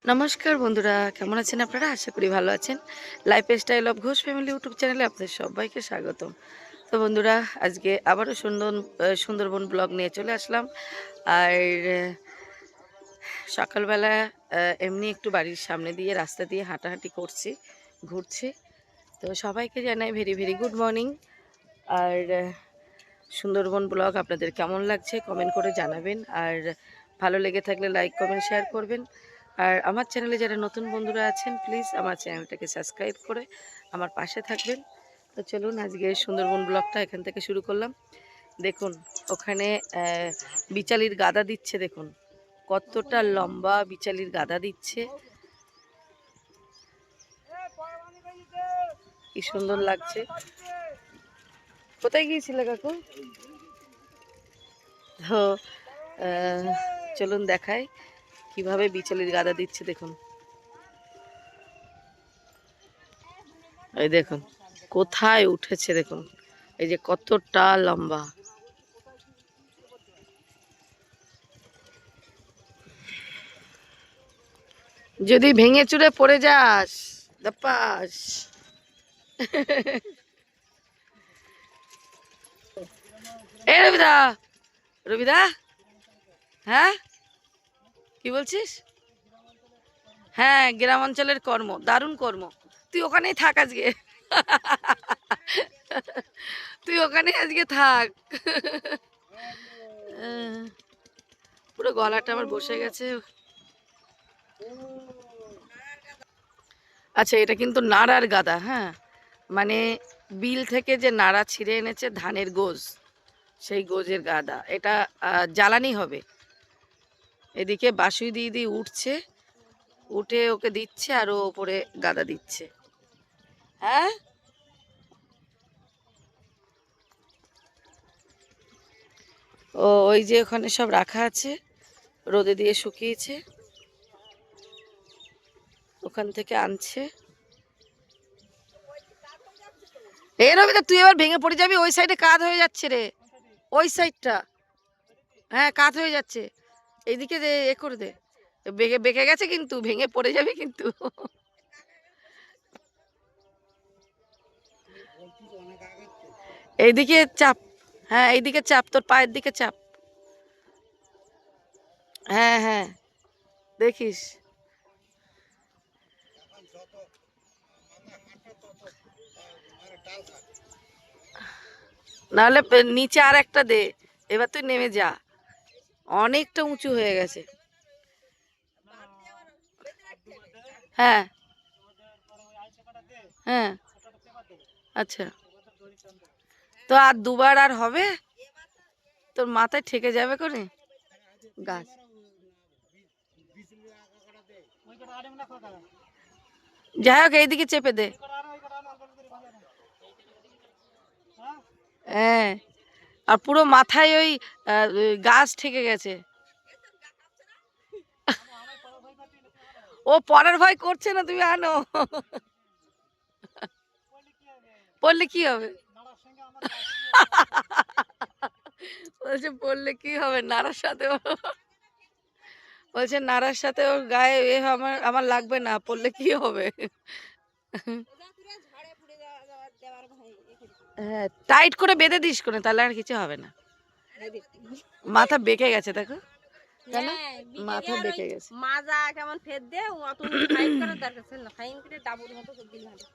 নমস্কার বন্ধুরা, কেমন আছেন আপনারা? আশা করি ভালো আছেন। Life style of Ghosh family YouTube চ্যানেলে আপনাদের সবাইকে স্বাগতম। তো বন্ধুরা, আজকে আবারও সুন্দরবন ব্লগ নিয়ে চলে আসলাম। আর সকালবেলা এমনি একটু বাড়ির সামনে দিয়ে রাস্তা দিয়ে হাঁটাহাঁটি করছি, ঘুরছি। তো সবাইকে জানাই ভেরি ভেরি গুড মর্নিং। আর সুন্দরবন ব্লগ আপনাদের কেমন লাগছে কমেন্ট করে জানাবেন। আর ভালো লেগে থাকলে লাইক কমেন্ট শেয়ার করবেন। আর আমার চ্যানেলে যারা নতুন বন্ধুরা আছেন প্লিজ আমার চ্যানেলটাকে সাবস্ক্রাইব করে আমার পাশে থাকবেন। তো চলুন আজকে সুন্দরবন ব্লগটা এখান থেকে শুরু করলাম। দেখুন ওখানে বিচালির গাদা দিচ্ছে, দেখুন কতটা লম্বা বিচালির গাদা দিচ্ছে, কি সুন্দর লাগছে। কোথায় গিয়েছিলে কাকু? তো চলুন দেখাই কিভাবে বিচালির গাদা দিচ্ছে। দেখুন, এই দেখুন কোথায় উঠেছে, দেখুন এই যে কতটা লম্বা। যদি ভেঙে চুরে পড়ে যাস দাপাস। এ রবিদা, রবিদা, হ্যাঁ কি বলছিস? হ্যাঁ, গ্রাম অঞ্চলের কর্ম, দারুণ কর্ম। তুই ওখানেই থাক আজকে। তুই ওখানে আজকে থাক। পুরো গলাটা আমার বসে গেছে। আচ্ছা, এটা কিন্তু নাড়ার গাদা, হ্যাঁ, মানে বিল থেকে যে নাড়া ছিঁড়ে এনেছে ধানের গোজ, সেই গোজের গাদা। এটা জ্বালানি হবে। এদিকে বাসুই দিদি উঠছে, উঠে ওকে দিচ্ছে আর ও ওপরে গাদা দিচ্ছে। হ্যাঁ, ও ওই যে ওখানে সব রাখা আছে, রোদে দিয়ে শুকিয়েছে, ওখান থেকে আনছে। এ রবিদা, তুই এবার ভেঙে পড়ে যাবি, ওই সাইডে কাত হয়ে যাচ্ছে রে, ওই সাইডটা। হ্যাঁ, কাত হয়ে যাচ্ছে, এইদিকে দে, এ করে দে। বেঁকে বেঁকে গেছে কিন্তু, ভেঙে পড়ে যাবে কিন্তু। এইদিকে চাপ, হ্যাঁ এইদিকে চাপ, তোর পায়ের দিকে চাপ। হ্যাঁ হ্যাঁ, দেখিস। নাহলে নিচে আর একটা দে। এবার তুই নেমে যা, অনেকটা উঁচু হয়ে গেছে। হ্যাঁ হ্যাঁ, আচ্ছা, তো আর দুবার আর হবে? তোর মাথায় ঠেকে যাবে করে গাছ। যাই হোক, এইদিকে চেপে দে। হ্যাঁ, আর পুরো মাথায় ওই গাছ ঠেকে গেছে। ও পরের ভয় করছে না, তুমি আনো। পড়লে কি হবে? বলছে পড়লে কি হবে, নাড়ার সাথে বলছে নাড়ার সাথে ওর গায়ে এ আমার আমার লাগবে না, পড়লে কি হবে। হ্যাঁ, টাইট করে বেঁধে দিস কোনে, তাহলে আর কিছু হবে না। মাথা বেঁকে গেছে দেখো, কেন মাথা বেঁকে গেছে। মাজা কেমন ফেদ দে, অত ফাইন করার দরকার ছিল না, ফাইন করে ডাবুর মতো করে দিলে হবে।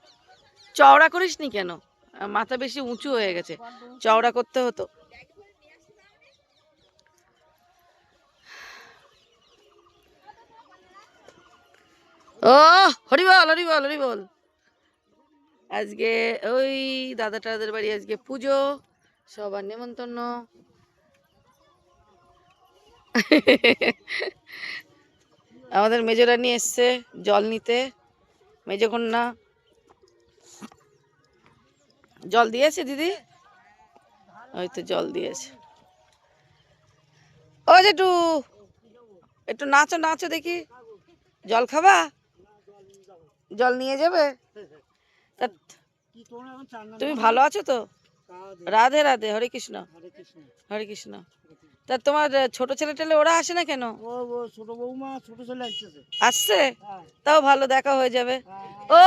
চওড়া করিসনি কেন? মাথা বেশি উঁচু হয়ে গেছে, চওড়া করতে হতো। ও হরি বল, হরি বল, হরি বল। আজকে ওই দাদা টাদাদের বাড়ি আজকে পুজো, সবার নেমন্তন্ন। আমাদের মেজরানি এসছে জল নিতে, মেজো কন্যা। জল দিয়েছে দিদি, ওই তো জল দিয়েছে। ও জেঠু, একটু নাচো নাচো দেখি, জল খাবা? জল নিয়ে যাবে? তা তুমি ভালো আছো তো? রাধে রাধে, হরে কৃষ্ণ, হরে কৃষ্ণ। তা তোমার ছোট ছেলে টেলে ওরা আসে না কেন? ও ছোট বৌমা ছোট ছেলে আসছে। আসছে? তাও ভালো, দেখা হয়ে যাবে। ও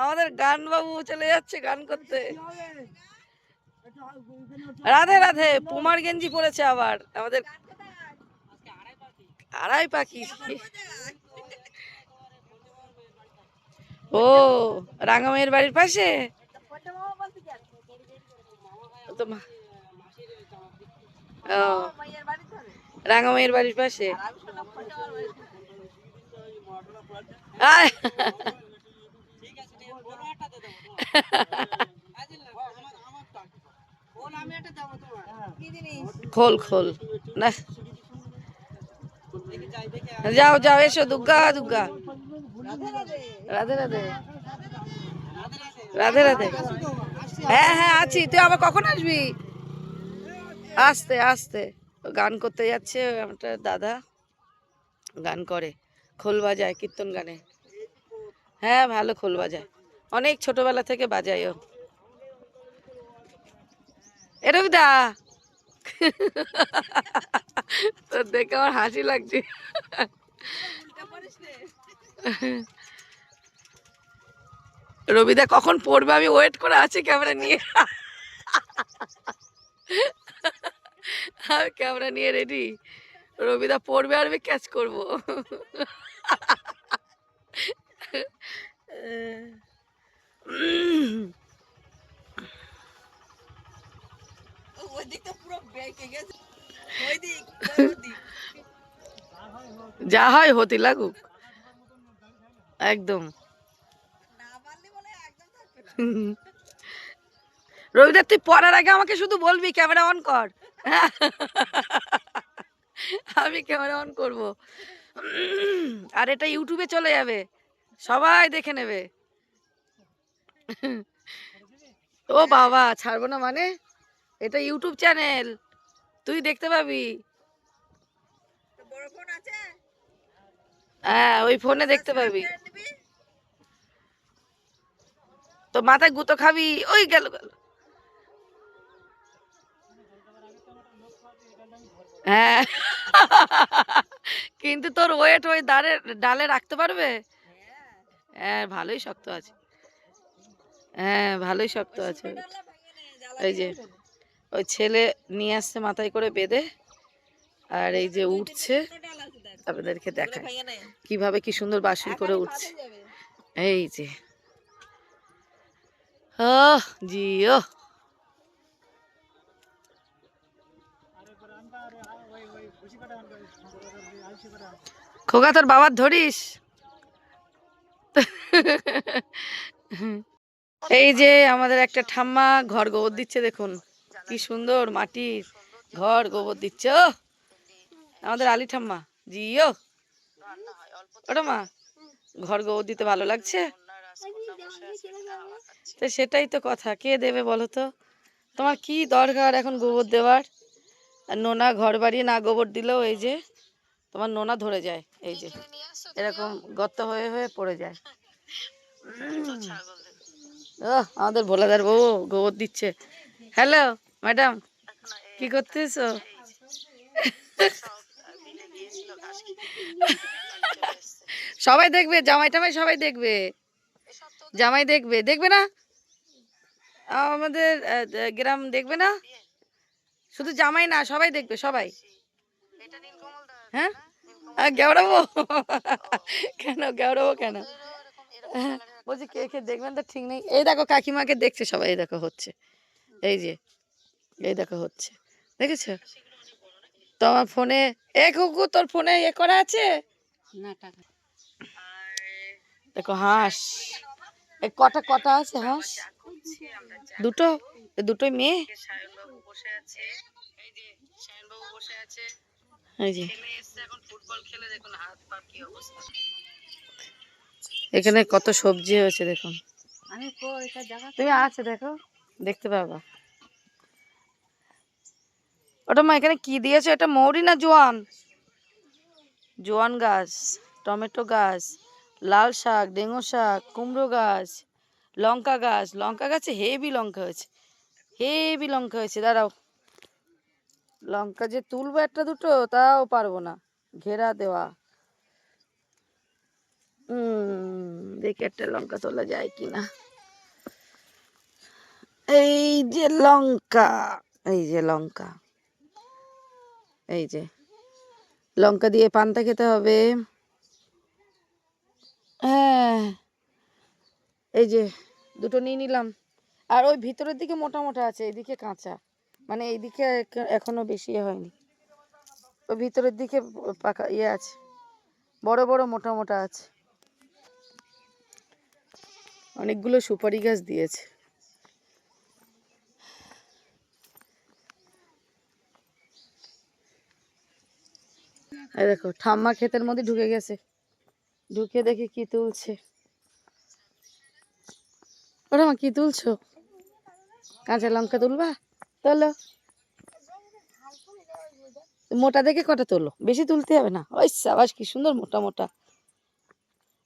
আমাদের গান বাবু চলে যাচ্ছে গান করতে। রাধে রাধে। পুমার গেঞ্জি পরেছে আবার আমাদের আড়াই পাখি। ও রাঙামাইয়ের বাড়ির পাশে ও রাঙামাইয়ের বাড়ির পাশে। খোল খোল না, যাও যাও এসো। দুর্গা দুর্গা। রাধে রাধে। রাধে রাধে। হ্যাঁ হ্যাঁ আছি। তুই আবার কখন আসবি? আস্তে আস্তে। গান করতে যাচ্ছে একটা দাদা, গান করে, খোল বাজায় কীর্তন গানে। হ্যাঁ ভালো খোল বাজায়, অনেক ছোটবেলা থেকে বাজায় ও। রবিদা তোর দেখে আমার হাসি লাগছে। রবিদা কখন পড়বে আমি ওয়েট করে আছি ক্যামেরা নিয়ে। ক্যামেরা নিয়ে রেডি। রবিদা পড়বে আর আমি ক্যাচ করবো। যা হয় হতে লাগুক একদম। রবিদা তুই পড়ার আগে আমাকে শুধু বলবি ক্যামেরা অন কর। আমি ক্যামেরা অন করব। আর এটা ইউটিউবে চলে যাবে, সবাই দেখে নেবে। ও বাবা ছাড়বো না মানে? এটা ইউটিউব চ্যানেল, তুই দেখতে পাবি। হ্যাঁ ওই ফোনে দেখতে পাবি। তো মাথায় গুতো খাবি। ওই গেল গেল। হ্যাঁ কিন্তু তোর ওয়েট ওই ডালে রাখতে পারবে? হ্যাঁ ভালোই শক্ত আছে। হ্যাঁ ভালোই শক্ত আছে। এই যে ওই ছেলে নিয়ে আসছে মাথায় করে বেঁধে, আর এই যে উঠছে, আপনাদেরকে দেখায় কিভাবে কি সুন্দর বাঁশি করে উঠছে। এই যে জিও। খোকা তোর বাবার ধরিস। এই যে আমাদের একটা ঠাম্মা ঘর গোবর দিচ্ছে, দেখুন কি সুন্দর মাটির ঘর গোবর দিচ্ছে। ও আমাদের আলী ঠাম্মা জিও। ওটা মা ঘর গোবর দিতে ভালো লাগছে তো? সেটাই তো কথা, কে দেবে বলো তো? তোমার কি দরকার এখন গোবর দেওয়ার? আর নোনা ঘর বাড়ি না গোবর দিলেও এই যে তোমার নোনা ধরে যায়, এই যে এরকম গর্ত হয়ে হয়ে পড়ে যায়। আমাদের ভোলাদার বউ গোবর দিচ্ছে। হ্যালো ম্যাডাম, কি করতেছো? সবাই দেখবে, জামাই টামাই সবাই দেখবে, জামাই দেখবে, দেখবে না আমাদের গ্রাম দেখবে না? শুধু জামাই না সবাই দেখবে, সবাই। হ্যাঁ গেওড়াবো কেন? গেওড়াবো কেন? বলছি কে কে দেখবেন তো ঠিক নেই। এই দেখো কাকিমাকে দেখছে সবাই, এই দেখো হচ্ছে, এই যে এই দেখো হচ্ছে, দেখেছো? তোমার ফোনে এ কুকু তোর ফোনে এ করা আছে না টাকা? দেখো হাঁস, কটা কটা আছে হাঁস? দুটো, দুটোই মেয়ে। এই যে এখানে কত সবজি হয়েছে দেখুন। তুমি আছে দেখো, দেখতে পাবা। ওটা মা এখানে কি দিয়েছো? এটা মৌরি না জোয়ান? জোয়ান গাছ, টমেটো গাছ, লাল শাক, ডেঙ্গু শাক, কুমড়ো গাছ, লঙ্কা গাছ। লঙ্কা গাছে হেভি লঙ্কা হয়েছে, হেভি লঙ্কা হয়েছে। দাঁড়াও লঙ্কা যে তুলবো একটা দুটো তাও পারবো না, ঘেরা দেওয়া। দেখি একটা লঙ্কা তোলা যায় কিনা। এই যে লঙ্কা, এই যে লঙ্কা, এই যে লঙ্কা দিয়ে পান্তা খেতে হবে। হ্যাঁ, এই যে দুটো নিয়ে নিলাম। আর ওই ভিতরের দিকে মোটা মোটা আছে, এইদিকে কাঁচা, মানে এইদিকে এখনো বেশি হয়নি। ওই ভিতরের দিকে পাকা ইয়ে আছে, বড় বড় মোটা মোটা আছে। অনেকগুলো সুপারি গাছ দিয়েছে। এই দেখো ঠাম্মা ক্ষেতের মধ্যে ঢুকে গেছে, ঢুকে দেখি কি তুলছে। ওরা মা কি তুলছো? কাঁচা লঙ্কা তুলবা? তোলো, মোটা দেখে কটা তোলো, বেশি তুলতে হবে না। ওই সাবাস, কি সুন্দর মোটা মোটা।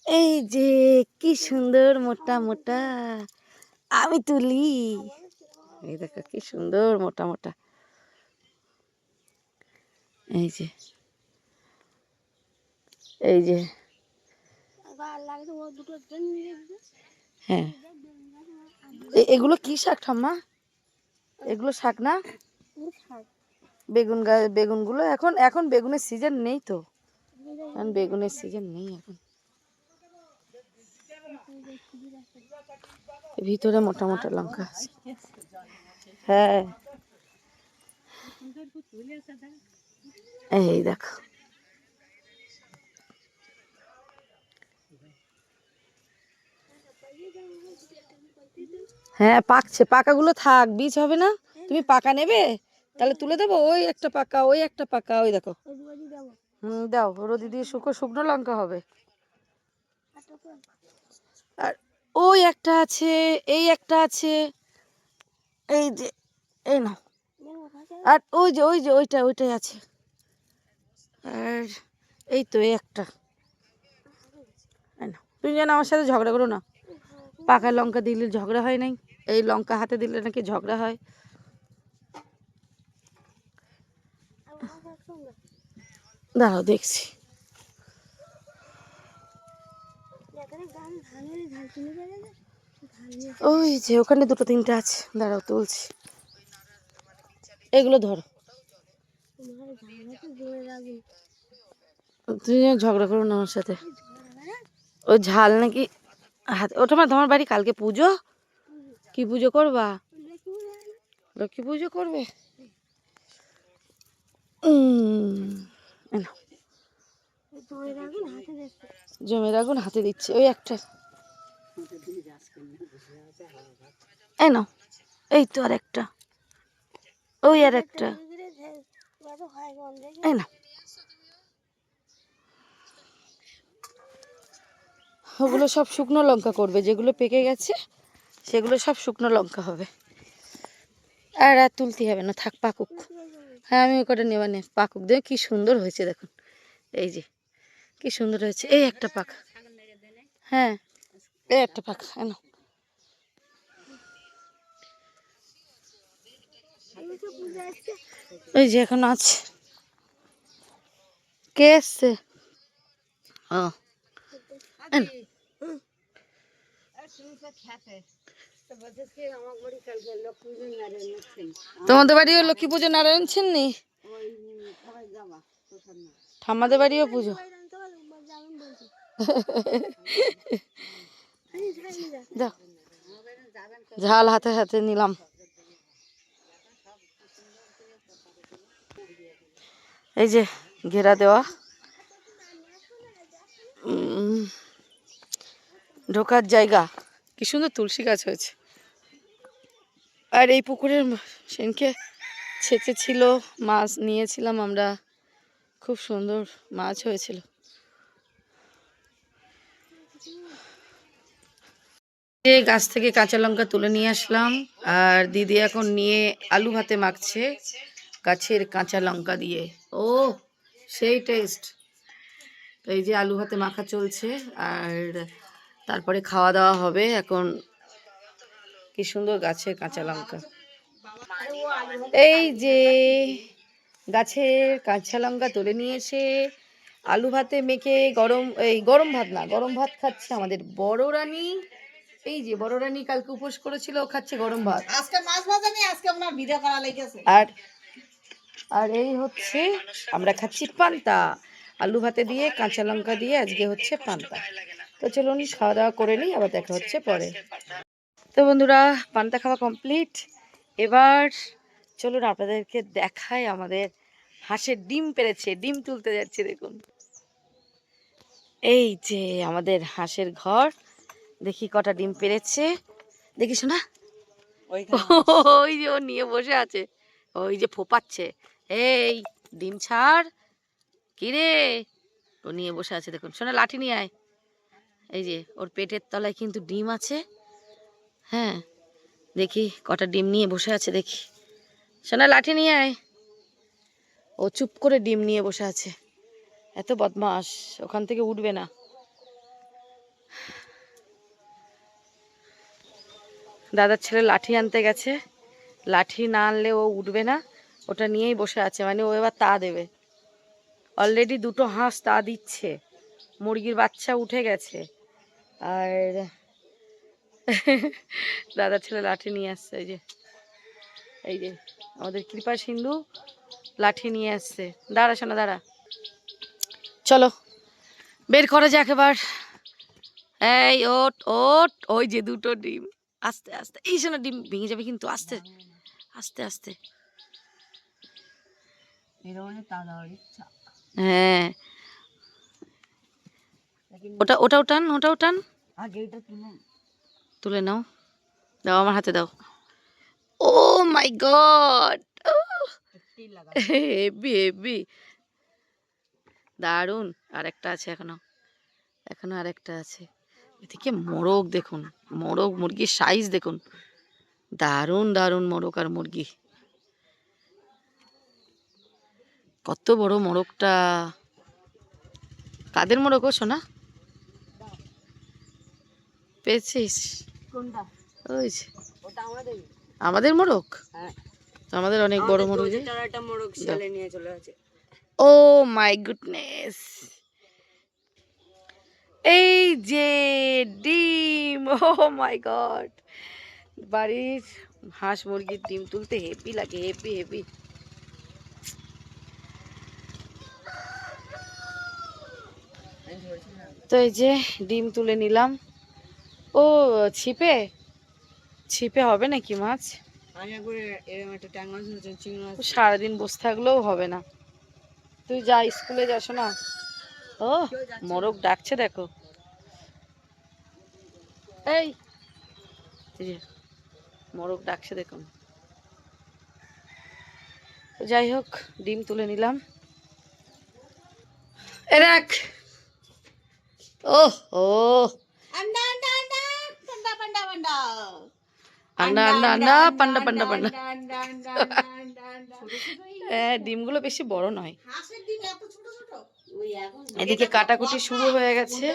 এই যে কি সুন্দর মোটা মোটা, আমি তুলি। এই দেখো কি সুন্দর মোটা মোটা। এই যে, এই যে, হ্যাঁ এগুলো কি শাক ঠাম্মা? এগুলো শাক না? বেগুন গাছ, বেগুনগুলো এখন এখন বেগুনের সিজন নেই তো, এখন বেগুনের সিজন নেই এখন। ভিতরে মোটা মোটা লঙ্কা আছে। হ্যাঁ, এই দেখো। হ্যাঁ পাকছে, পাকাগুলো থাক, বীজ হবে না। তুমি পাকা নেবে? তাহলে তুলে দেবো। ওই একটা পাকা, ওই একটা পাকা, ওই দেখো। দাও, রোদি দিয়ে শুকনো লঙ্কা হবে। আর ওই একটা আছে, এই একটা আছে, এই যে, এই না। আর ওই যে ওইটাই আছে। আর এই তো এই একটা। তুমি যেন আমার সাথে ঝগড়া করো না। পাকা লঙ্কা দিলে ঝগড়া হয় নাই, এই লঙ্কা হাতে দিলে নাকি ঝগড়া হয়। দাঁড়াও দেখছি। ওই যে ওখানে দুটো তিনটে আছে, দাঁড়াও তুলছি। এগুলো ধরো, তুমি যেন ঝগড়া করো না আমার সাথে। ওই ঝাল নাকি হাতে। ওটা তোমার বাড়ি কালকে পুজো, কি পুজো করবা? লক্ষ্মী পুজো করবে? জমের আগুন হাতে দিচ্ছে। ওই একটা, এই নাও। এই তো আর একটা, ওই আর একটা, এই না। ওগুলো সব শুকনো লঙ্কা করবে, যেগুলো পেকে গেছে সেগুলো সব শুকনো লঙ্কা হবে। আর আর তুলতে হবে না, থাক পাকুক। হ্যাঁ আমি ওই কটা নেওয়া নে, পাকুক। দেখো কি সুন্দর হয়েছে দেখুন, এই যে কি সুন্দর হয়েছে। এই একটা পাক, হ্যাঁ এই একটা পাক, না ওই যে এখন আছে। কে এসছে? ও তোমাদের বাড়িও লক্ষ্মী পুজো নারায়ণ ছিন্নি? ঠাম্মাদের বাড়িও পুজো? দাও, ঝাল হাতে হাতে নিলাম। এই যে ঘেরা দেওয়া, ঢোকার জায়গা। কি সুন্দর তুলসী গাছ হয়েছে। আর এই পুকুরের সেনকে ছেঁচে ছিল, মাছ নিয়েছিলাম আমরা, খুব সুন্দর মাছ হয়েছিল। এই গাছ থেকে কাঁচা লঙ্কা তুলে নিয়ে আসলাম, আর দিদি এখন নিয়ে আলু ভাতে মাখছে গাছের কাঁচা লঙ্কা দিয়ে। ও সেই টেস্ট। তো এই যে আলু ভাতে মাখা চলছে, আর তারপরে খাওয়া দাওয়া হবে। এখন কি সুন্দর গাছের কাঁচা লঙ্কা। এই যে গাছের কাঁচা লঙ্কা তুলে নিয়ে এসে আলু ভাতে মেখে গরম ভাত না, গরম ভাত খাচ্ছে আমাদের বড় রানী। এই যে বড় রানী কালকে উপোস করেছিল, ও খাচ্ছে গরম ভাত। আজকে মাছ ভাজা নেই, আজকে ওনার ভিডিও করা লেগেছে। আর আর এই হচ্ছে আমরা খাচ্ছি পান্তা, আলু ভাতে দিয়ে কাঁচা লঙ্কা দিয়ে আজকে হচ্ছে পান্তা। তো চলুন খাওয়া দাওয়া করে নিই, আবার দেখা হচ্ছে পরে। তো বন্ধুরা, পান্তা খাওয়া কমপ্লিট। এবার চলুন আপনাদেরকে দেখাই আমাদের হাঁসের ডিম পেড়েছে, ডিম তুলতে যাচ্ছে। দেখুন এই যে আমাদের হাঁসের ঘর, দেখি কটা ডিম পেড়েছে, দেখি শোনা। ওই যে ও নিয়ে বসে আছে, ওই যে ফোপাচ্ছে, এই ডিম ছাড়, কিরে, ও নিয়ে বসে আছে। দেখুন শোনা, লাঠি নিয়ে আয়। এই যে ওর পেটের তলায় কিন্তু ডিম আছে। হ্যাঁ, দেখি কটা ডিম নিয়ে বসে আছে, দেখি শোনা, লাঠি নিয়ে আয়। ও চুপ করে ডিম নিয়ে বসে আছে, এত বদমাস, ওখান থেকে উঠবে না। দাদার ছেলে লাঠি আনতে গেছে, লাঠি না আনলে ও উঠবে না, ওটা নিয়েই বসে আছে, মানে ও এবার তা দেবে। অলরেডি দুটো হাঁস তা দিচ্ছে, মুরগির বাচ্চা উঠে গেছে। আর দাদার ছেলে লাঠি নিয়ে আসছে, এই যে আমাদের কৃপা সিন্ধু লাঠি নিয়ে আসছে। দাঁড়া শোনা, দাঁড়া, চলো বের করা যাক এবার। এই ওট ওট, ওই যে দুটো ডিম, আস্তে আস্তে, এই শোনা, ডিম ভেঙে যাবে কিন্তু, আস্তে আস্তে আস্তে। হ্যাঁ, ওটাও টান, ওটাও টান, তুলে নাও, দাও আমার হাতে দাও। ও মাই গড, হেভি হেভি, দারুন। আর একটা আছে, এখনো আর একটা আছে। এদিকে মোরগ দেখুন, মোরগ মুরগির সাইজ দেখুন, দারুন দারুন মোরগ আর মুরগি। কত বড় মোরগটা, কাদের মোরগ ও সোনা? পেয়েছিস? ওই যে আমাদের মোরগ, তো আমাদের অনেক বড় মোরগ। ও মাই গুডনেস, এই যে ডিম, ও মাই গড। বাড়ির হাঁস মুরগির ডিম তুলতে হেভি লাগে, হেভি হেভি। তো এই যে ডিম তুলে নিলাম। ও ছিপে, ছিপে হবে নাকি মাছ? সারাদিন বসে থাকলেও হবে না, তুই যা, স্কুলে যাস না। ও মোরগ ডাকছে, দেখো, এই যে মোরগ ডাকছে দেখুন। যাই হোক, ডিম তুলে নিলাম। এ দেখ, ও ও আন্ডা আন্ডা আন্ডা পান্ডা পান্ডা পান্ডা আন্ডা আন্ডা আন্ডা পান্ডা পান্ডা পান্ডা। আন্ডা আন্ডা আন্ডা আন্ডা আন্ডা। ডিমগুলো বেশি বড় নয়। হাঁসের ডিম এত ছোট ছোট? ওই এখন এদিকে কাটাকুটি শুরু হয়ে গেছে।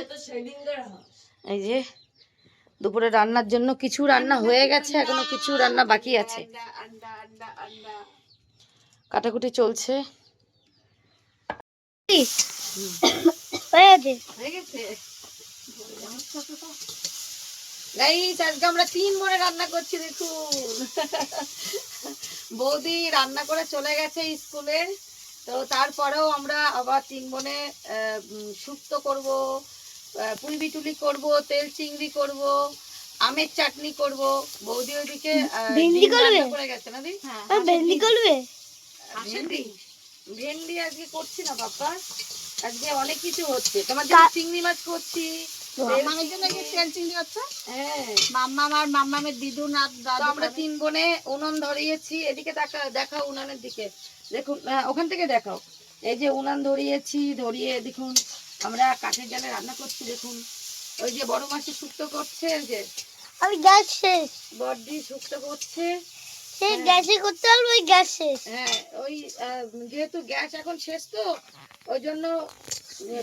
এই যে দুপুরে রান্নার জন্য কিছু রান্না হয়ে গেছে, এখনো কিছু রান্না বাকি আছে, আন্ডা আন্ডা আন্ডা। কাটাকুটি চলছে। গাইস, আজকে আমরা 3 বোনে রান্না করছি, দেখুন। বৌদি রান্না করে চলে গেছে স্কুলে, তো তারপরেও আমরা আবার 3 বোনে শুক্তো করব, পুলি বিটুলি করব, তেল চিংড়ি করব, আমের চাটনি করব। বৌদি ওইদিকে ভেন্ডি করবে, রান্না করে গেছে না দি? হ্যাঁ, ভেন্ডি করবে। ভেন্ডি আজকে করছি না বাবা, আজকে অনেক কিছু হচ্ছে। তোমার জন্য চিংড়ি মাছ করছি, মামামের জন্য কি তেল চিংড়ি হচ্ছে? হ্যাঁ, মাম্মাম আর মাম্মামের দিদু না তো দাদু। আমরা 3 বোনে উনুন ধরিয়েছি। এদিকে দেখাও উনানের দিকে, দেখুন, ওখান থেকে দেখাও। এই যে উনান ধরিয়ে দেখুন আমরা কাঠের জালে রান্না করছি। দেখুন ওই যে বড় মাসি শুক্তো করছে, এই যে আমি গ্যাস শেষ, বড়দি শুক্তো করছে। সেই গ্যাসে করতে হবে, ওই গ্যাস শেষ। হ্যাঁ, ওই যেহেতু গ্যাস এখন শেষ, তো ওই জন্য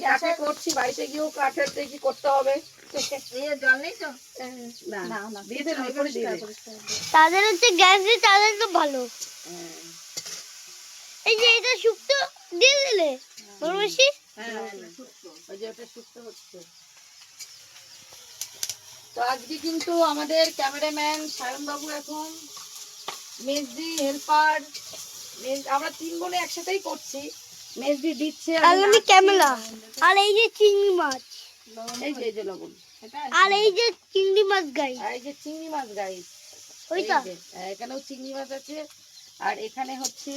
কাঠে করছি। বাড়িতে গিয়েও কাঠের দেখি করতে হবে। জল নেই তো? না, দিয়ে দেন, ওপরে দিয়ে দেন। তাদের হচ্ছে গ্যাস দিয়ে, তাদের তো ভালো। এই যে এটা শুক্তো দিয়ে দিলে বড় মাসি। হ্যাঁ ওই যে ওটা শুক্তো হচ্ছে। তো আজকে কিন্তু আমাদের ক্যামেরাম্যান সায়ন বাবু এখন মেজদি হেল্পার, আমরা 3 বোনে একসাথেই করছি। মেজদি দিচ্ছে আর আমি ক্যামেরা, আর এই যে চিংড়ি মাছ, এই যে লবণ, আর এই যে চিংড়ি মাছ গাই, আর এই যে চিংড়ি মাছ গাইস, ওইটা এখানেও চিংড়ি মাছ আছে, আর এখানে হচ্ছে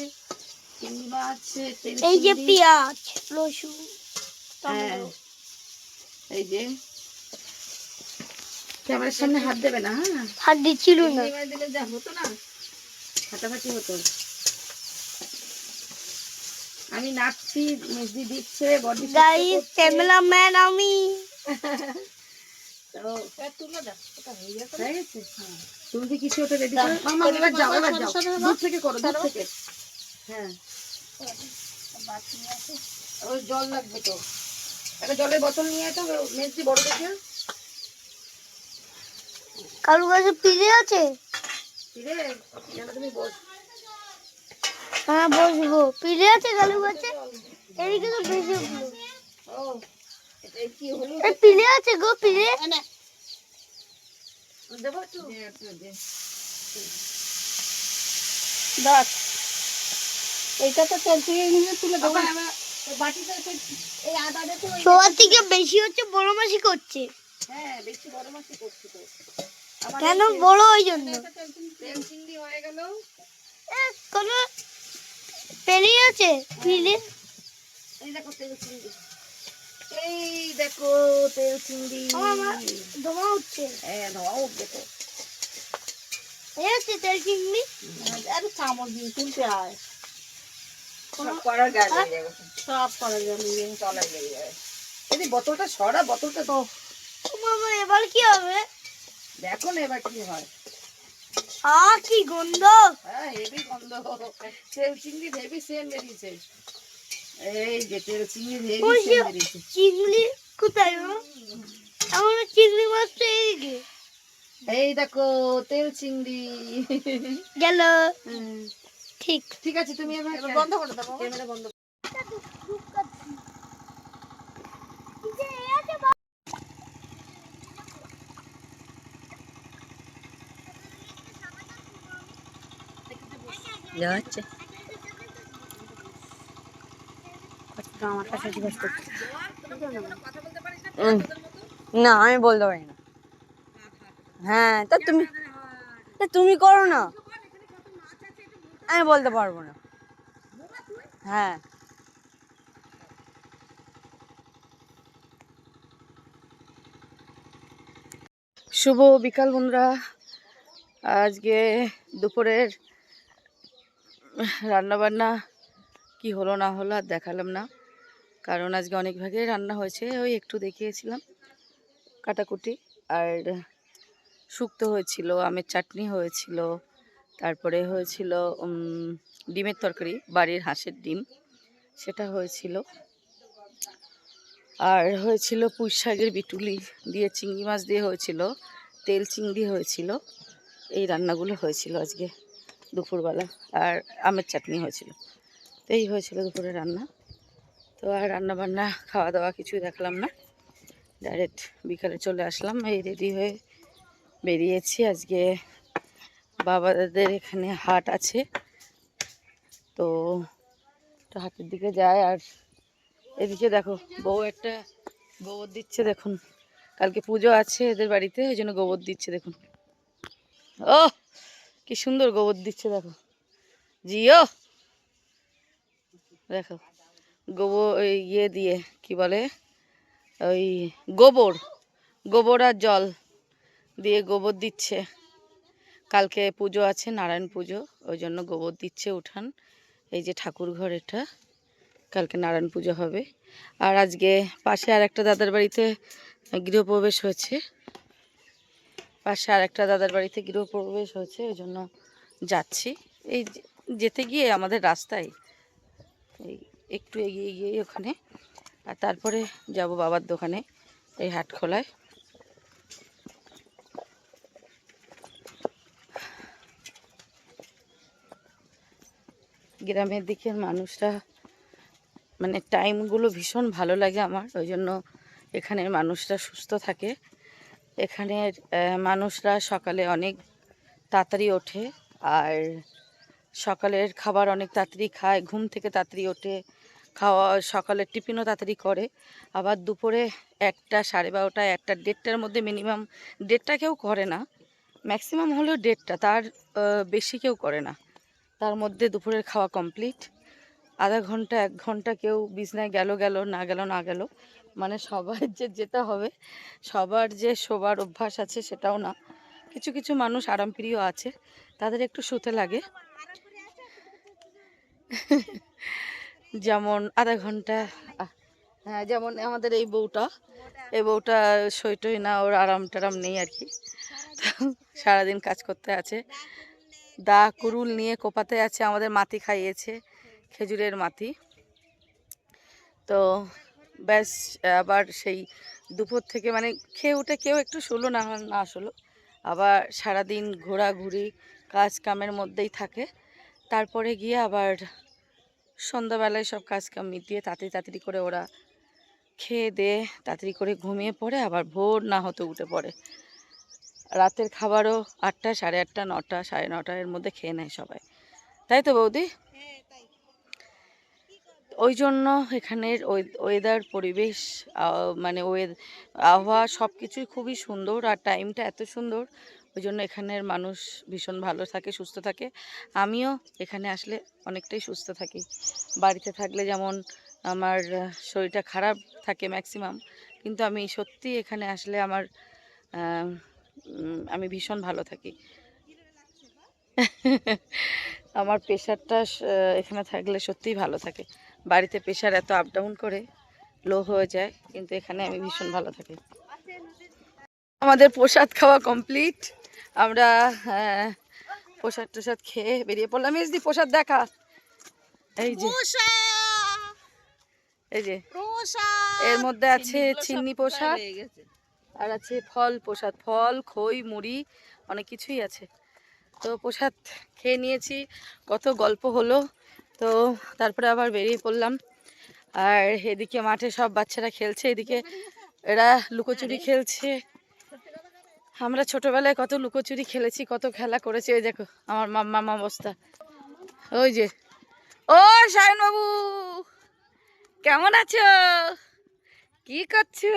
চিংড়ি মাছ, তেল এই যে চিংড়ি, পেঁয়াজ রসুন হ্যাঁ, টমেটো। এই যে ক্যামেরার সামনে হাত দেবে না, হ্যাঁ হাত দিচ্ছিল না। চিংড়ি মাছ দিলে যা হতো না, ফাটাফাটি হতো। আমি নাচছি, মেজদি দিচ্ছে, বডি গাইস ক্যামেরাম্যান আমি। তো তুলে দাও, ওটা হয়ে গেছে, হয়ে গেছে। তুমি কি কিছু ওটা রেডি করো, মামা এবার যাও, এবার যাও, দূর থেকে করো, দূর থেকে, হ্যাঁ। ওই জল লাগবে তো, একটা জলের বোতল নিয়ে তো মেজদি বড় দেখে। কালু গাছে পিড়ে আছে। রে যেন তুমি বস, হ্যাঁ বসবো, পিড়ে আছে কালু গাছে। এদিকে তো বেশি উঠলো। ও এটা কি হলো, এই পিড়ে আছে গো, পিড়ে। দেবো একটু, দে। দেখ এইটা তো তেল থেকে নিয়ে তুলে দেবো। আবার বাটিতে এই আদা দেখো, সবার থেকে বেশি হচ্ছে বড় মাসি করছে। হ্যাঁ বেশি বড় মাছই করছি তো। কেন বড় ওই জন্য। তেল চিংড়ি হয়ে গেল, কোনো পেরিয়ে আছে পিড়ে। এই দেখো তেল চিংড়ি, এই দেখো তেল চিংড়ি, ধোঁয়া উঠছে। হ্যাঁ ধোয়া উঠবে তো। এই হচ্ছে তেল চিংড়ি। আরে চামচ দিয়ে তুলতে হয়, সব করার গায়ে লেগে যাবে, সব করা যাবে। তলায় লেগে যাবে। এই বোতলটা সরা, বোতলটা তো ও মামা এবার কি হবে? দেখো না এবার কি হয়। কি গন্ধ। হ্যাঁ হেভি গন্ধ, তেল চিংড়ি হেভি সেম বেরিয়েছে। এই যে তেল চিংড়ি হেভি ওই যে সেম বেরিয়েছে। চিংড়ি কোথায় গো? আমার চিংড়ি মাছটা এইদিকে এই দেখো তেল চিংড়ি গেল। হুম, ঠিক ঠিক আছে, তুমি এবার বন্ধ করে দেবো। ক্যামেরা বন্ধ। যাচ্ছে আমার কাছে জিজ্ঞেস করছি। না আমি বলতে পারি না। হ্যাঁ তা তুমি করো না, আমি বলতে পারবো না। হ্যাঁ শুভ বিকাল বন্ধুরা, আজকে দুপুরের রান্না বান্না কি হলো না হলো আর দেখালাম না, কারণ আজকে অনেক ভাগে রান্না হয়েছে। ওই একটু দেখিয়েছিলাম কাটাকুটি, আর শুক্তো হয়েছিল, আমের চাটনি হয়েছিল, তারপরে হয়েছিল ডিমের তরকারি, বাড়ির হাঁসের ডিম সেটা হয়েছিল, আর হয়েছিল পুঁই শাকের বিটুলি দিয়ে চিংড়ি মাছ দিয়ে হয়েছিল, তেল চিংড়ি হয়েছিল। এই রান্নাগুলো হয়েছিল আজকে দুপুরবেলা, আর আমের চাটনি হয়েছিল। তো এই হয়েছিল দুপুরে রান্না। তো আর রান্না বান্না খাওয়া দাওয়া কিছুই দেখলাম না, ডাইরেক্ট বিকালে চলে আসলাম। এই রেডি হয়ে বেরিয়েছি, আজকে বাবাদের এখানে হাট আছে, তো হাটের দিকে যায়। আর এদিকে দেখো বউ একটা গোবর দিচ্ছে, দেখুন কালকে পুজো আছে এদের বাড়িতে, ওই জন্য গোবর দিচ্ছে। দেখুন ও কি সুন্দর গোবর দিচ্ছে, দেখো জিও, দেখো গোবর ওই ইয়ে দিয়ে কি বলে, ওই গোবর আর জল দিয়ে গোবর দিচ্ছে। কালকে পুজো আছে, নারায়ণ পুজো, ওই জন্য গোবর দিচ্ছে উঠান। এই যে ঠাকুর ঘর, এটা কালকে নারায়ণ পুজো হবে। আর আজকে পাশে আর একটা দাদার বাড়িতে গৃহপ্রবেশ হয়েছে, ওই জন্য যাচ্ছি। এই যেতে গিয়ে আমাদের রাস্তায় এই একটু এগিয়ে গিয়েই ওখানে, আর তারপরে যাব বাবার দোকানে এই হাটখোলায়। গ্রামের দিকের মানুষরা মানে টাইমগুলো ভীষণ ভালো লাগে আমার, ওই জন্য এখানের মানুষরা সুস্থ থাকে। এখানের মানুষরা সকালে অনেক তাড়াতাড়ি ওঠে, আর সকালের খাবার অনেক তাড়াতাড়ি খায়, ঘুম থেকে তাড়াতাড়ি ওঠে, খাওয়া সকালের টিফিনও তাড়াতাড়ি করে। আবার দুপুরে 1টা, 12:30, 1টা, 1:30টার মধ্যে মিনিমাম, 1:30টা কেউ করে না, ম্যাক্সিমাম হলেও 1:30, তার বেশি কেউ করে না। তার মধ্যে দুপুরের খাওয়া কমপ্লিট। আধা ঘন্টা 1 ঘন্টা কেউ বিছনায় গেল গেল, না গেল না গেল, মানে সবার যে যেতে হবে, সবার যে শোবার অভ্যাস আছে সেটাও না। কিছু কিছু মানুষ আরামপ্রিয় আছে, তাদের একটু শুতে লাগে। যেমন আধা ঘন্টা, হ্যাঁ, যেমন আমাদের এই বউটা সইটই না, ওর আরাম টারাম নেই আর কি। তো সারাদিন কাজ করতে আছে, দা কুরুল নিয়ে কোপাতে আছে, আমাদের মাটি খাইয়েছে, খেজুরের মাটি। তো ব্যাস, আবার সেই দুপুর থেকে মানে খেয়ে উঠে কেউ একটু শুলো না শুলো, আবার সারাদিন ঘোরাঘুরি কাজ কামের মধ্যেই থাকে। তারপরে গিয়ে আবার সন্ধ্যাবেলায় সব কাজ কাম মিটিয়ে তাড়াতাড়ি করে ওরা খেয়ে দিয়ে তাড়াতাড়ি করে ঘুমিয়ে পড়ে, আবার ভোর না হতে উঠে পড়ে। রাতের খাবারও 8টা, 8:30, 9টা, 9:30 এর মধ্যে খেয়ে নেয় সবাই, তাই তো বৌদি? ওই জন্য এখানের ওয়েদার, পরিবেশ, মানে আবহাওয়া সব কিছুই খুবই সুন্দর, আর টাইমটা এত সুন্দর, ওই জন্য এখানের মানুষ ভীষণ ভালো থাকে, সুস্থ থাকে। আমিও এখানে আসলে অনেকটাই সুস্থ থাকি। বাড়িতে থাকলে যেমন আমার শরীরটা খারাপ থাকে ম্যাক্সিমাম, কিন্তু আমি সত্যি এখানে আসলে আমি ভীষণ ভালো থাকি। আমার প্রেশারটা এখানে থাকলে সত্যিই ভালো থাকে। বাড়িতে প্রেশার এত আপ ডাউন করে, লো হয়ে যায়, কিন্তু এখানে আমি ভীষণ ভালো থাকি। আমাদের প্রসাদ খাওয়া কমপ্লিট। আমরা প্রসাদ খেয়ে বেরিয়ে পড়লাম। এসদি প্রসাদ দেখা, এই যে এর মধ্যে আছে চিনি প্রসাদ, আর আছে ফল প্রসাদ, ফল, খই, মুড়ি, অনেক কিছুই আছে। তো প্রসাদ খেয়ে নিয়েছি, কত গল্প হলো। তো তারপরে আবার বেরিয়ে পড়লাম। আর এদিকে মাঠে সব বাচ্চারা খেলছে, এদিকে এরা লুকোচুরি খেলছে। আমরা ছোটবেলায় কত লুকোচুরি খেলেছি, কত খেলা করেছি। ওই দেখো আমার মাম্মাম অবস্থা, ওই যে। ও শায়ন বাবু, কেমন আছো? কি করছো?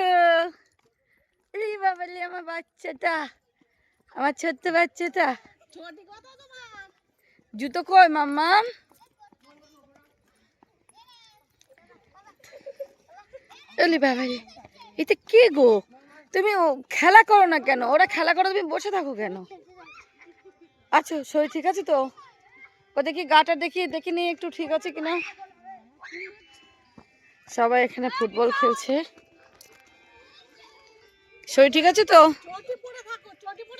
এই বাবালে আমার বাচ্চাটা, আমার ছোট্ট বাচ্চাটা। জুতো কই মাম্মাম? এলি বাবারে, এটা কে গো? তুমি খেলা করো না কেন? ওরা খেলা করো, তুমি বসে থাকো কেন? আচ্ছা, শরীর ঠিক আছে তো? ও দেখি গাটা দেখি নিয়ে একটু ঠিক আছে কিনা। সবাই এখানে ফুটবল খেলছে। শরীর ঠিক আছে তো?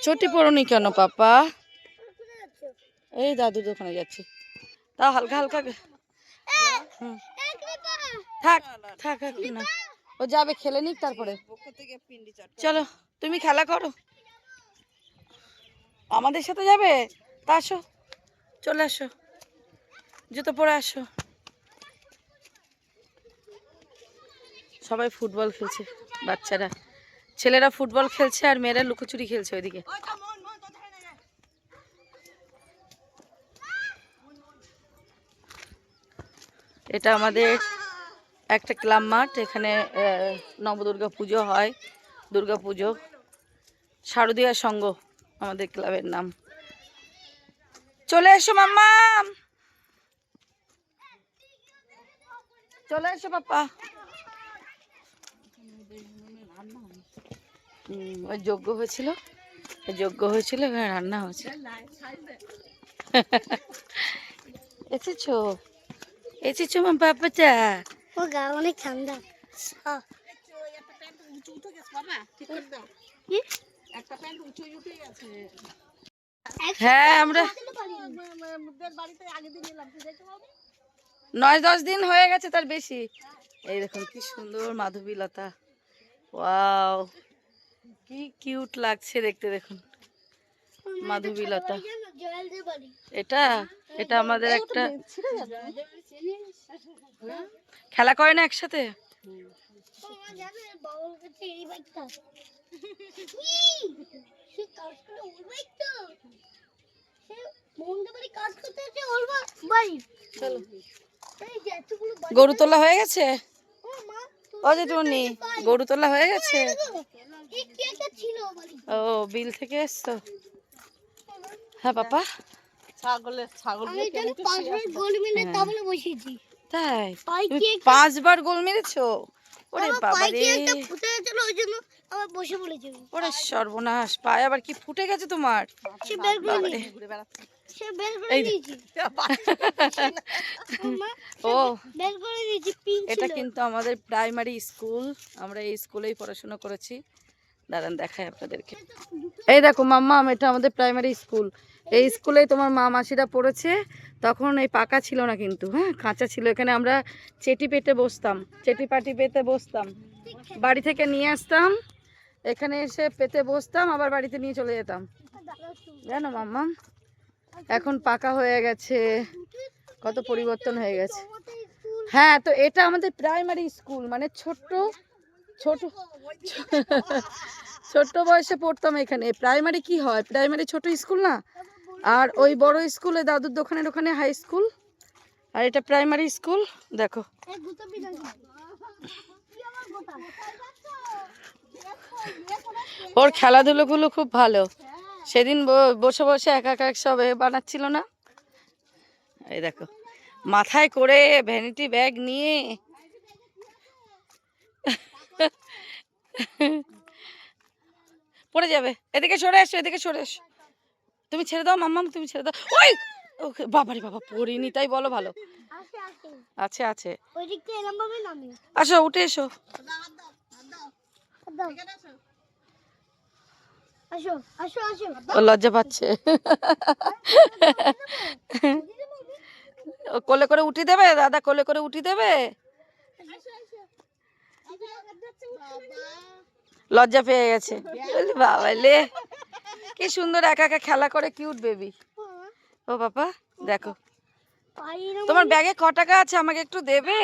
চটি পরনি কেন পাপা? এই দাদুর দোকানে যাচ্ছি, তাও হালকা হালকা। থাক থাক না, ও যাবে, খেলে নিক তারপরে। চলো তুমি খেলা করো, আমাদের সাথে যাবে? তা আসো, চলে আসো, জুতো পরে আসো। সবাই ফুটবল খেলছে, বাচ্চারা, ছেলেরা ফুটবল খেলছে, আর মেয়েরা লুকোচুরি খেলছে ওইদিকে। এটা আমাদের একটা ক্লাব মাঠ, এখানে নবদুর্গা পুজো হয়, দুর্গা পুজো, শারদীয়া সংঘ আমাদের ক্লাবের নাম। চলে এসো মাম্মাম, চলে এসো পাপা। ওই যজ্ঞ হয়েছিল, এখানে রান্না হয়েছে। এসেছো মা বাবাটা? ও গা অনেক ঠান্ডা। হ্যাঁ, আমরা 9-10 দিন হয়ে গেছে, তার বেশি। এই দেখুন কি সুন্দর মাধবীলতা, ওয়াও, কি কিউট লাগছে দেখতে। দেখুন মাধবীলতা। এটা এটা আমাদের একটা খেলা করে না একসাথে। গরু তোলা হয়ে গেছে? ও যে টুনি, গরু তোলা হয়ে গেছে? ও বিল থেকে এসছো? হ্যাঁ পাপা। তাই তুমি 5 বার গোল মেরেছো? ওরে বাবা রে, ওরে সর্বনাশ, পায়ে আবার কি ফুটে গেছে তোমার? বাবারে। এই ও এটা কিন্তু আমাদের প্রাইমারি স্কুল, আমরা এই স্কুলেই পড়াশোনা করেছি। দাঁড়ান দেখাই আপনাদেরকে। এই দেখো মাম্মাম, এটা আমাদের প্রাইমারি স্কুল। এই স্কুলেই তোমার মা মাসিরা পড়েছে। তখন এই পাকা ছিল না কিন্তু, হ্যাঁ কাঁচা ছিল। এখানে আমরা চেটি পেতে বসতাম, চেটি পাটি পেতে বসতাম, বাড়ি থেকে নিয়ে আসতাম, এখানে এসে পেতে বসতাম, আবার বাড়িতে নিয়ে চলে যেতাম, জানো মাম্মাম। এখন পাকা হয়ে গেছে, কত পরিবর্তন হয়ে গেছে। হ্যাঁ, তো এটা আমাদের প্রাইমারি স্কুল, মানে ছোট্ট ছোট ছোট্ট বয়সে পড়তাম এখানে। প্রাইমারি কি হয়, প্রাইমারি ছোট স্কুল না? আর ওই বড় স্কুলে দাদুর দোকানের ওখানে হাই স্কুল, আর এটা প্রাইমারি স্কুল। দেখো ওর খেলাধুলোগুলো খুব ভালো। সেদিন বসে বসে একা একা সব বানাচ্ছিল না? এই দেখো মাথায় করে ভ্যানিটি ব্যাগ নিয়ে পড়ে যাবে। এদিকে সরে এসো, এদিকে সরে এসো। তুমি ছেড়ে দাও মাম্মাম, তুমি ছেড়ে দাও। ওই বাবারে বাবা, পড়িনি তাই বলো ভালো। আছে আছে, আসো উঠে এসো। ও লজ্জা পাচ্ছে। ও কোলে করে উঠি দেবে, দাদা কোলে করে উঠি দেবে। লজ্জা পেয়ে গেছে। বাবা লে, কি সুন্দর একা একা খেলা করে, কিউট বেবি। ও বাবা দেখো, তোমার ব্যাগে ক টাকা আছে আমাকে একটু দেবে?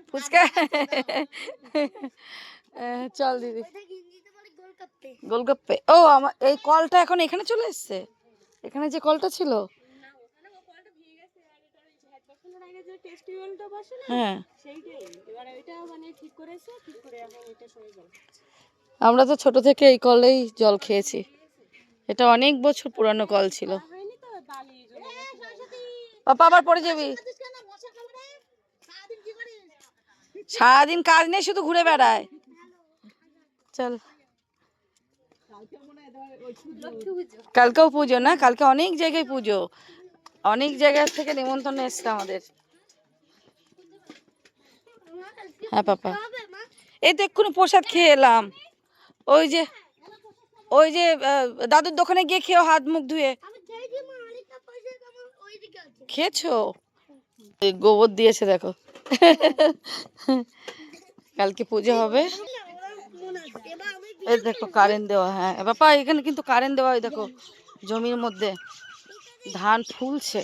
ফুচকা চল দিদি। গোলগাপ্পে। ও আমার এই কলটা এখন এখানে চলে এসছে, এখানে যে কলটা ছিল। হ্যাঁ আমরা তো ছোট থেকে এই কলেই জল খেয়েছি। এটা অনেক বছর পুরানো কল ছিল। পাপা আবার পড়ে যাবি। সারাদিন কাজ নেই, শুধু ঘুরে বেড়ায়। চল, কালকেও পুজো না? কালকে অনেক জায়গায় পুজো, অনেক জায়গা থেকে নিমন্ত্রণ এসছে আমাদের। হ্যাঁ পাপা, এই তো এক্ষুনি প্রসাদ খেয়ে এলাম। ওই যে ওই যে দাদুর দোকানে গিয়ে খেয়েও, হাত মুখ ধুয়ে। খেয়েছো? গোবর দিয়েছে দেখো। কালকে পুজো হবে। এই দেখো কারেন্ট দেওয়া। হ্যাঁ বাপা, এখানে কিন্তু কারেন্ট দেওয়া। ওই দেখো জমির মধ্যে ধান ফুলছে।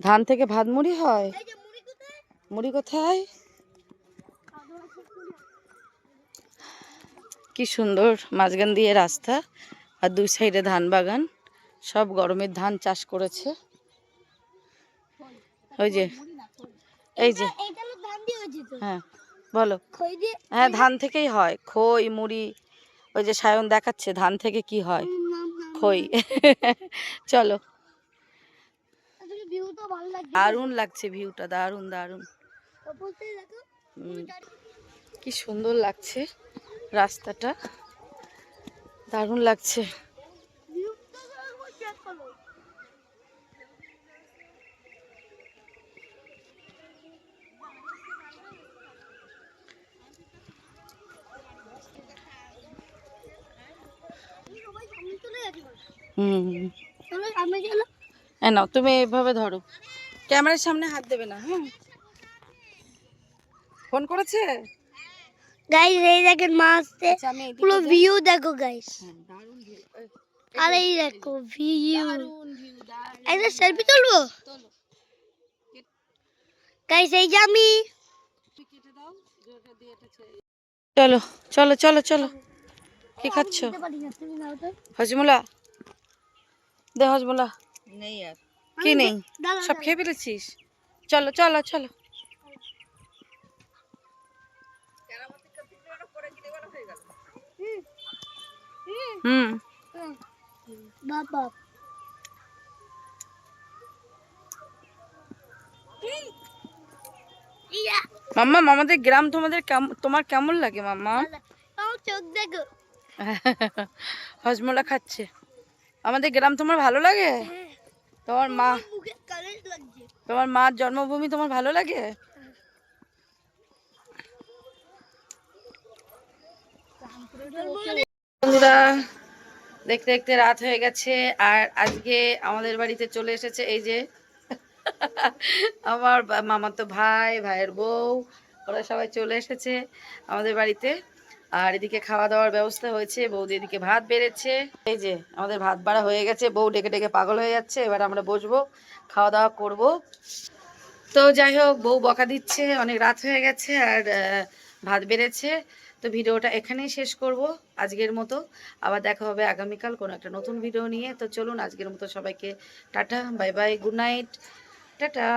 ধান থেকে ভাত মুড়ি হয়। মুড়ি কোথায়? কি সুন্দর মাঝখান দিয়ে রাস্তা, আর দুই সাইডে ধান বাগান। সব গরমের ধান চাষ করেছে। ওই যে এই যে, হ্যাঁ বলো। হ্যাঁ ধান থেকেই হয় খই মুড়ি। ওই যে সায়ন দেখাচ্ছে ধান থেকে কি হয়, খই। চলো, দারুণ লাগছে ভিউটা, দারুণ দারুণ। কি সুন্দর লাগছে রাস্তাটা, দারুণ লাগছে। নাও তুমি এইভাবে ধরো, ক্যামেরার সামনে হাত দেবে না। হ্যাঁ, ফোন করেছে? গাইস এই দেখেন মা আসছে, আচ্ছা, আমি এদিকে পুরো যাই। ভিউ দেখো গাইস। হ্যাঁ, দারুণ view। আর এই দেখো ভিউ, দারুণ view, দারুণ। একটা সেলফি তুলবো চলো, গাইস। এই যে আমি চলো চলো চলো চলো। কি খাচ্ছ? দিতে পারি না, তুমি নাও তো। হজমোলা দে, হজমোলা। নেই আর কি নেই? দাঁড়াও, সব খেয়ে ফেলেছিস? চলো চলো চলো। হুম। বাবা ইয়া মাম্মা, আমাদের গ্রাম তোমার কেমন লাগে মাম্মা? আমার চোখ দেখো। হজমোলা খাচ্ছে। আমাদের গ্রাম তোমার ভালো লাগে? তোমার মা, মুখে কারেন্ট লাগছে। তোমার মার জন্মভূমি তোমার ভালো লাগে? বন্ধুরা, দেখতে দেখতে রাত হয়ে গেছে, আর আজকে আমাদের বাড়িতে চলে এসেছে এই যে আমার মামাতো ভাই, ভাইয়ের বউ, ওরা সবাই চলে এসেছে আমাদের বাড়িতে। আর এদিকে খাওয়া দাওয়ার ব্যবস্থা হয়েছে, বৌদি এদিকে ভাত বেড়েছে। এই যে আমাদের ভাত বাড়া হয়ে গেছে, বউ ডেকে ডেকে পাগল হয়ে যাচ্ছে। এবার আমরা বসবো, খাওয়া দাওয়া করব। তো যাই হোক, বউ বকা দিচ্ছে, অনেক রাত হয়ে গেছে, আর ভাত বেড়েছে। তো ভিডিওটা এখানেই শেষ করব আজকের মতো। আবার দেখা হবে আগামীকাল কোনো একটা নতুন ভিডিও নিয়ে। তো চলুন, আজকের মতো সবাইকে tata, bye bye, good night, tata.